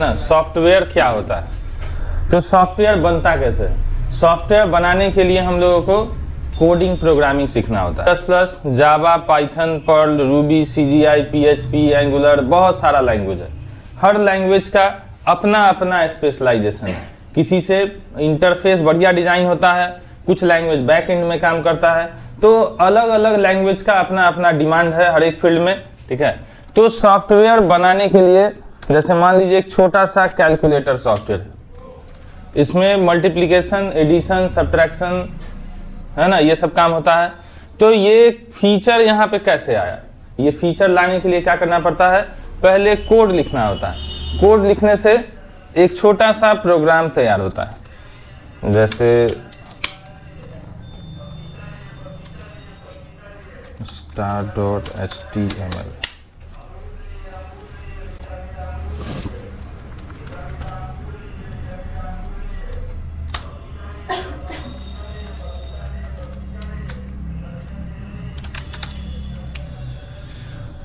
ना सॉफ्टवेयर क्या होता है, तो सॉफ्टवेयर बनता कैसे। सॉफ्टवेयर बनाने के लिए हम लोगों को कोडिंग प्रोग्रामिंग सीखना होता है। Plus plus, Java, Python, Perl, Ruby, CGI, PHP, Angular, बहुत सारा लैंग्वेज है। हर लैंग्वेज का अपना अपना स्पेशलाइजेशन है। किसी से इंटरफेस बढ़िया डिजाइन होता है, कुछ लैंग्वेज बैक एंड में काम करता है, तो अलग अलग लैंग्वेज का अपना अपना डिमांड है हर एक फील्ड में। ठीक है, तो सॉफ्टवेयर बनाने के लिए जैसे मान लीजिए एक छोटा सा कैलकुलेटर सॉफ्टवेयर है, इसमें मल्टीप्लिकेशन, एडिशन, सब्ट्रैक्शन है ना, ये सब काम होता है। तो ये फीचर यहाँ पे कैसे आया, ये फीचर लाने के लिए क्या करना पड़ता है, पहले कोड लिखना होता है। कोड लिखने से एक छोटा सा प्रोग्राम तैयार होता है, जैसे star.html।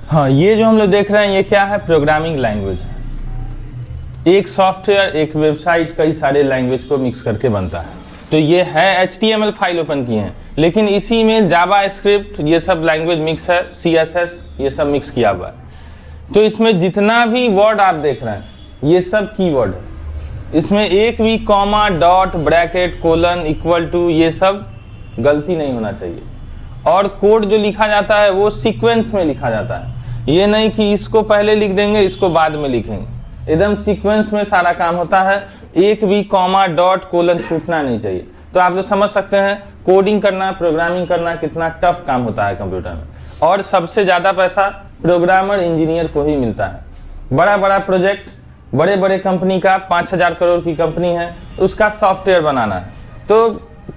हाँ, ये जो हम लोग देख रहे हैं ये क्या है, प्रोग्रामिंग लैंग्वेज है। एक सॉफ्टवेयर, एक वेबसाइट कई सारे लैंग्वेज को मिक्स करके बनता है। तो ये है HTML फाइल ओपन किए हैं, लेकिन इसी में जावा स्क्रिप्ट ये सब लैंग्वेज मिक्स है, CSS ये सब मिक्स किया हुआ है। तो इसमें जितना भी वर्ड आप देख रहे हैं ये सब कीवर्ड है। इसमें एक भी comma, dot, bracket, colon, equal to ये सब गलती नहीं होना चाहिए। और कोड जो लिखा जाता है वो सीक्वेंस में लिखा जाता है, ये नहीं कि इसको पहले लिख देंगे इसको बाद में लिखेंगे, एकदम सीक्वेंस में सारा काम होता है। एक भी कॉमा, डॉट, कोलन छूटना नहीं चाहिए। तो आप लोग समझ सकते हैं कोडिंग करना, प्रोग्रामिंग करना कितना टफ काम होता है कंप्यूटर में। और सबसे ज़्यादा पैसा प्रोग्रामर, इंजीनियर को ही मिलता है। बड़ा बड़ा प्रोजेक्ट, बड़े बड़े कंपनी का 5000 करोड़ की कंपनी है, उसका सॉफ्टवेयर बनाना है, तो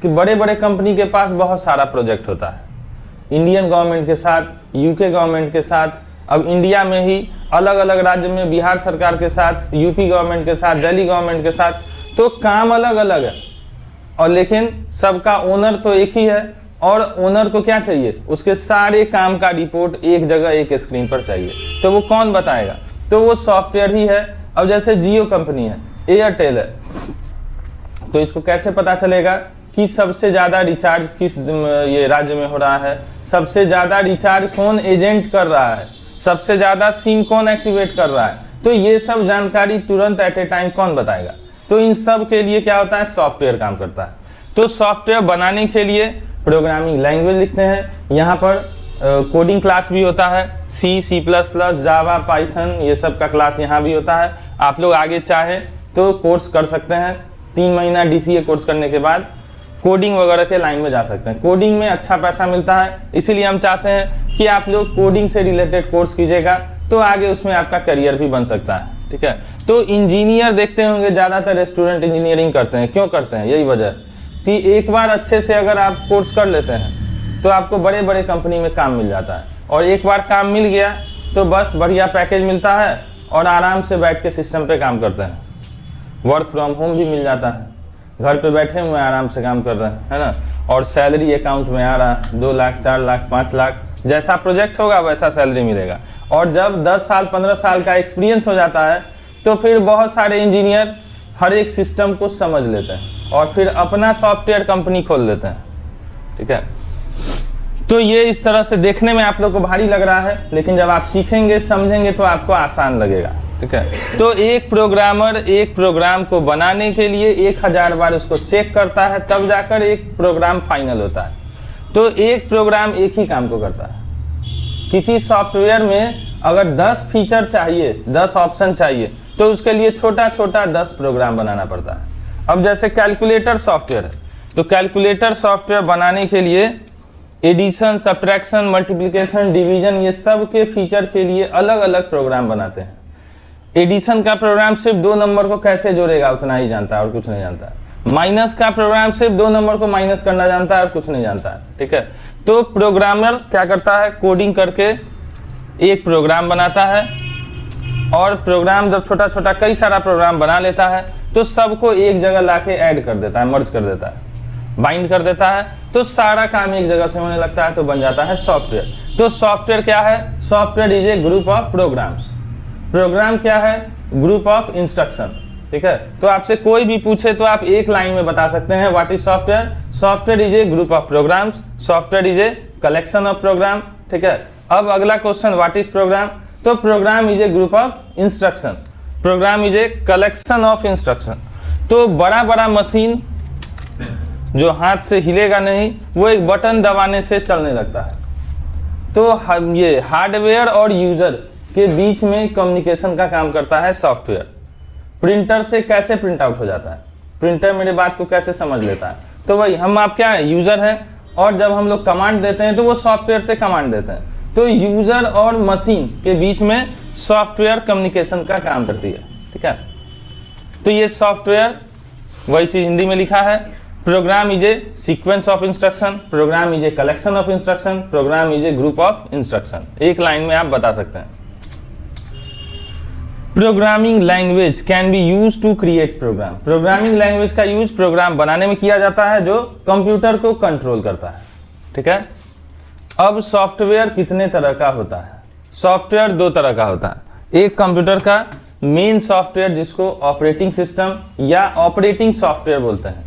बड़े बड़े कंपनी के पास बहुत सारा प्रोजेक्ट होता है, इंडियन गवर्नमेंट के साथ, UK गवर्नमेंट के साथ, अब इंडिया में ही अलग अलग राज्य में बिहार सरकार के साथ, UP गवर्नमेंट के साथ, दिल्ली गवर्नमेंट के साथ, तो काम अलग अलग है। और लेकिन सबका ओनर तो एक ही है, और ओनर को क्या चाहिए, उसके सारे काम का रिपोर्ट एक जगह एक स्क्रीन पर चाहिए। तो वो कौन बताएगा, तो वो सॉफ्टवेयर ही है। अब जैसे जियो कंपनी है, एयरटेल है, तो इसको कैसे पता चलेगा कि सबसे ज़्यादा रिचार्ज किस ये राज्य में हो रहा है, सबसे ज़्यादा रिचार्ज कौन एजेंट कर रहा है, सबसे ज़्यादा सिम कौन एक्टिवेट कर रहा है, तो ये सब जानकारी तुरंत एट ए टाइम कौन बताएगा। तो इन सब के लिए क्या होता है, सॉफ्टवेयर काम करता है। तो सॉफ्टवेयर बनाने के लिए प्रोग्रामिंग लैंग्वेज लिखते हैं, यहाँ पर कोडिंग क्लास भी होता है, C++, जावा, पाइथन ये सब का क्लास यहाँ भी होता है। आप लोग आगे चाहें तो कोर्स कर सकते हैं, 3 महीना DCA कोर्स करने के बाद कोडिंग वगैरह के लाइन में जा सकते हैं। कोडिंग में अच्छा पैसा मिलता है, इसीलिए हम चाहते हैं कि आप लोग कोडिंग से रिलेटेड कोर्स कीजिएगा, तो आगे उसमें आपका करियर भी बन सकता है। ठीक है, तो इंजीनियर देखते होंगे ज़्यादातर स्टूडेंट इंजीनियरिंग करते हैं, क्यों करते हैं, यही वजह कि एक बार अच्छे से अगर आप कोर्स कर लेते हैं तो आपको बड़े बड़े कंपनी में काम मिल जाता है। और एक बार काम मिल गया तो बस बढ़िया पैकेज मिलता है और आराम से बैठ के सिस्टम पे काम करते हैं। वर्क फ्रॉम होम भी मिल जाता है, घर पे बैठे हुए आराम से काम कर रहे हैं, है ना। और सैलरी अकाउंट में आ रहा, 2 लाख, 4 लाख, 5 लाख, जैसा प्रोजेक्ट होगा वैसा सैलरी मिलेगा। और जब 10 साल 15 साल का एक्सपीरियंस हो जाता है तो फिर बहुत सारे इंजीनियर हर एक सिस्टम को समझ लेते हैं और फिर अपना सॉफ्टवेयर कंपनी खोल लेते हैं। ठीक है, तो ये इस तरह से देखने में आप लोग को भारी लग रहा है, लेकिन जब आप सीखेंगे, समझेंगे तो आपको आसान लगेगा। ठीक है, तो एक प्रोग्रामर एक प्रोग्राम को बनाने के लिए 1000 बार उसको चेक करता है, तब जाकर एक प्रोग्राम फाइनल होता है। तो एक प्रोग्राम एक ही काम को करता है। किसी सॉफ्टवेयर में अगर 10 फीचर चाहिए, 10 ऑप्शन चाहिए, तो उसके लिए छोटा छोटा 10 प्रोग्राम बनाना पड़ता है। अब जैसे कैलकुलेटर सॉफ्टवेयर है, तो कैलकुलेटर सॉफ्टवेयर बनाने के लिए एडिशन, सब्ट्रैक्शन, मल्टीप्लिकेशन, डिवीजन ये सब के फीचर के लिए अलग अलग प्रोग्राम बनाते हैं। एडिशन का प्रोग्राम सिर्फ 2 नंबर को कैसे जोड़ेगा उतना ही जानता है और कुछ नहीं जानता है। माइनस का प्रोग्राम सिर्फ 2 नंबर को माइनस करना जानता है और कुछ नहीं जानता है। ठीक है, तो प्रोग्रामर क्या करता है, कोडिंग करके एक प्रोग्राम बनाता है, और प्रोग्राम जब छोटा छोटा कई सारा प्रोग्राम बना लेता है तो सबको एक जगह लाके ऐड कर देता है, मर्ज कर देता है, बाइंड कर देता है, तो सारा काम एक जगह से होने लगता है, तो बन जाता है सॉफ्टवेयर। तो सॉफ्टवेयर क्या है, software is a group of programs. Program क्या है, ग्रुप ऑफ इंस्ट्रक्शन। ठीक है, तो आपसे कोई भी पूछे तो आप एक लाइन में बता सकते हैं what is software. Software is a group of programs, software is a collection of program. ठीक है, अब अगला क्वेश्चन व्हाट इज प्रोग्राम, तो program is a group of instruction, program is a collection of instruction. तो बड़ा बड़ा machine जो हाथ से हिलेगा नहीं, वो एक बटन दबाने से चलने लगता है। तो हम ये हार्डवेयर और यूजर के बीच में कम्युनिकेशन का काम करता है सॉफ्टवेयर। प्रिंटर से कैसे प्रिंट आउट हो जाता है, प्रिंटर मेरे बात को कैसे समझ लेता है, तो भाई हम आप क्या है, यूजर हैं, और जब हम लोग कमांड देते हैं तो वो सॉफ्टवेयर से कमांड देते हैं। तो यूजर और मशीन के बीच में सॉफ्टवेयर कम्युनिकेशन का काम करती है। ठीक है, तो ये सॉफ्टवेयर वही चीज हिंदी में लिखा है, program is a sequence of instruction, program is a collection of instruction, program is a group of instruction. एक लाइन में आप बता सकते हैं। Programming language can be use to create program. Programming language का यूज प्रोग्राम बनाने में किया जाता है जो कंप्यूटर को कंट्रोल करता है। ठीक है, अब सॉफ्टवेयर कितने तरह का होता है? सॉफ्टवेयर दो तरह का होता है। एक कंप्यूटर का मेन सॉफ्टवेयर जिसको ऑपरेटिंग सिस्टम या ऑपरेटिंग सॉफ्टवेयर बोलते हैं,